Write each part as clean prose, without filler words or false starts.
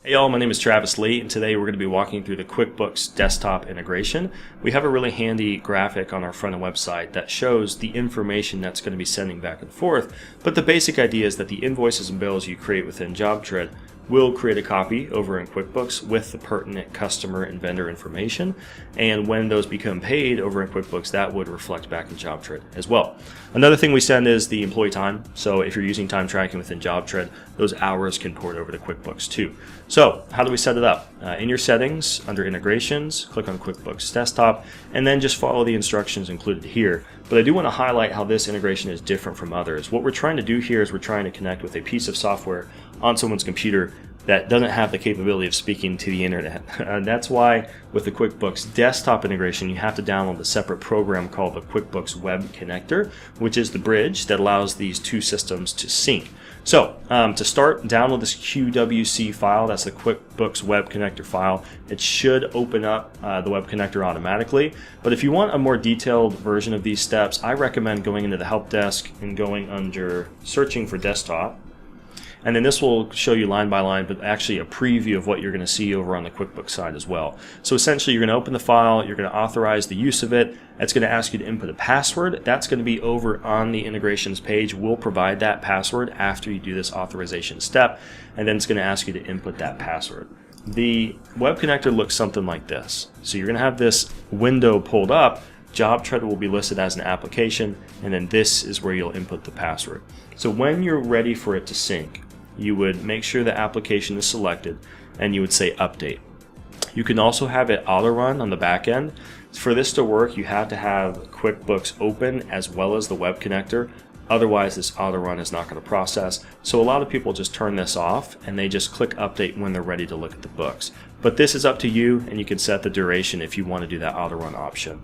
Hey y'all, my name is Travis Lee, and today we're going to be walking through the QuickBooks Desktop integration. We have a really handy graphic on our front-end website that shows the information that's going to be sending back and forth, but the basic idea is that the invoices and bills you create within JobTread will create a copy over in QuickBooks with the pertinent customer and vendor information, and when those become paid over in QuickBooks, that would reflect back in JobTread as well. Another thing we send is the employee time, so if you're using time tracking within JobTread, those hours can port over to QuickBooks too. So how do we set it up? In your settings, under integrations, click on QuickBooks Desktop, and then just follow the instructions included here. But I do want to highlight how this integration is different from others. What we're trying to do here is we're trying to connect with a piece of software on someone's computer that doesn't have the capability of speaking to the internet. And that's why with the QuickBooks Desktop integration, you have to download a separate program called the QuickBooks Web Connector, which is the bridge that allows these two systems to sync. So to start, download this QWC file. That's the QuickBooks Web Connector file. It should open up the Web Connector automatically. But if you want a more detailed version of these steps, I recommend going into the help desk and going under searching for desktop. And then this will show you line by line, but actually a preview of what you're going to see over on the QuickBooks side as well. So essentially you're going to open the file, you're going to authorize the use of it. It's going to ask you to input a password. That's going to be over on the integrations page. We'll provide that password after you do this authorization step, and then it's going to ask you to input that password. The Web Connector looks something like this. So you're going to have this window pulled up. JobTread will be listed as an application, and then this is where you'll input the password. So when you're ready for it to sync, you would make sure the application is selected and you would say update. You can also have it auto run on the back end. For this to work, you have to have QuickBooks open as well as the Web Connector. Otherwise, this auto run is not going to process. So a lot of people just turn this off and they just click update when they're ready to look at the books. But this is up to you, and you can set the duration if you want to do that auto run option.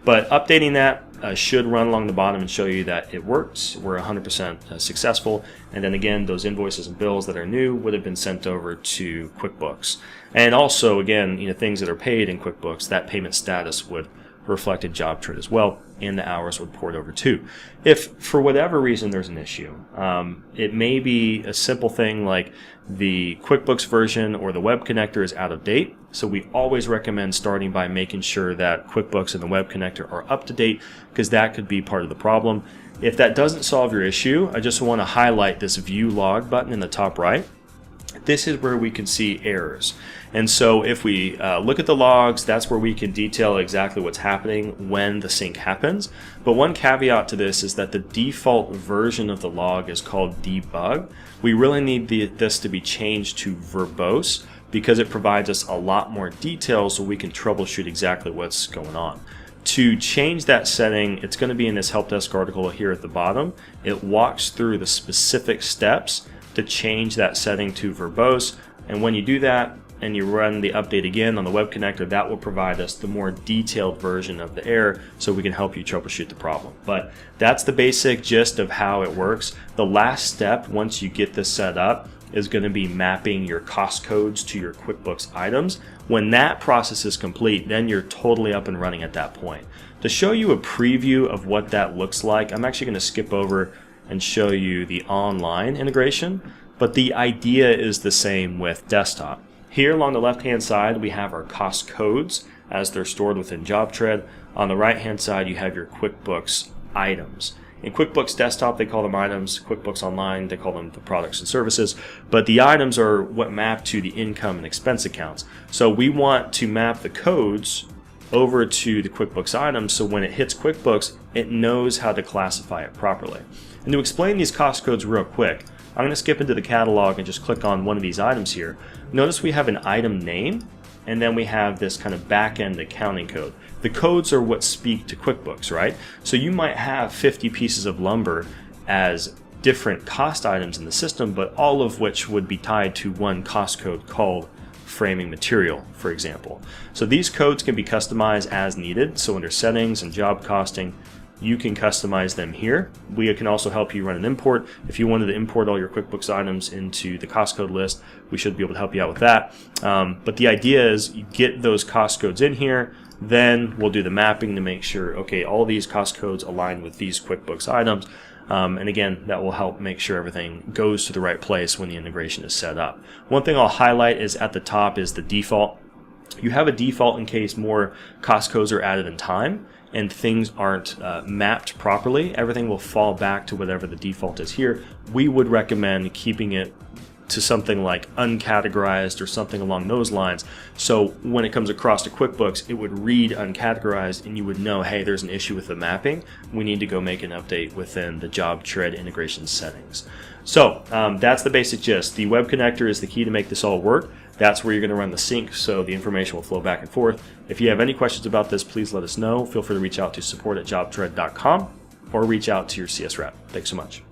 But updating that should run along the bottom and show you that it works. We're 100% successful. And then again, those invoices and bills that are new would have been sent over to QuickBooks. And also, again, things that are paid in QuickBooks, that payment status would reflect in JobTread as well, and the hours would port over too. If for whatever reason there's an issue, it may be a simple thing like the QuickBooks version or the Web Connector is out of date. So we always recommend starting by making sure that QuickBooks and the Web Connector are up to date, because that could be part of the problem. If that doesn't solve your issue, I just want to highlight this View Log button in the top right. This is where we can see errors. And so if we look at the logs, that's where we can detail exactly what's happening when the sync happens. But one caveat to this is that the default version of the log is called debug. We really need this to be changed to verbose, because it provides us a lot more detail so we can troubleshoot exactly what's going on. To change that setting, it's going to be in this help desk article here at the bottom. It walks through the specific steps to change that setting to verbose, and when you do that and you run the update again on the Web Connector, that will provide us the more detailed version of the error so we can help you troubleshoot the problem. But that's the basic gist of how it works. The last step, once you get this set up, is going to be mapping your cost codes to your QuickBooks items. When that process is complete, then you're totally up and running at that point. To show you a preview of what that looks like, I'm actually going to skip over and show you the online integration, but the idea is the same with desktop. Here along the left hand side we have our cost codes as they're stored within JobTread. On the right hand side you have your QuickBooks items. In QuickBooks Desktop they call them items, QuickBooks Online they call them the products and services, but the items are what map to the income and expense accounts. So we want to map the codes over to the QuickBooks items so when it hits QuickBooks it knows how to classify it properly. And to explain these cost codes real quick, I'm going to skip into the catalog and just click on one of these items here. Notice we have an item name, and then we have this kind of back-end accounting code. The codes are what speak to QuickBooks, right? So you might have 50 pieces of lumber as different cost items in the system, but all of which would be tied to one cost code called framing material, for example. So these codes can be customized as needed. So under settings and job costing, you can customize them here. We can also help you run an import. If you wanted to import all your QuickBooks items into the cost code list, we should be able to help you out with that. But the idea is you get those cost codes in here, then we'll do the mapping to make sure, okay, all these cost codes align with these QuickBooks items. And again, that will help make sure everything goes to the right place when the integration is set up. One thing I'll highlight is at the top is the default. You have a default in case more cost codes are added in time and things aren't mapped properly. Everything will fall back to whatever the default is here. We would recommend keeping it to something like uncategorized or something along those lines. So when it comes across to QuickBooks, it would read uncategorized and you would know, hey, there's an issue with the mapping. We need to go make an update within the JobTread integration settings. So that's the basic gist. The web connector is the key to make this all work. That's where you're going to run the sync, so the information will flow back and forth. If you have any questions about this, please let us know. Feel free to reach out to support@jobtread.com or reach out to your CS rep. Thanks so much.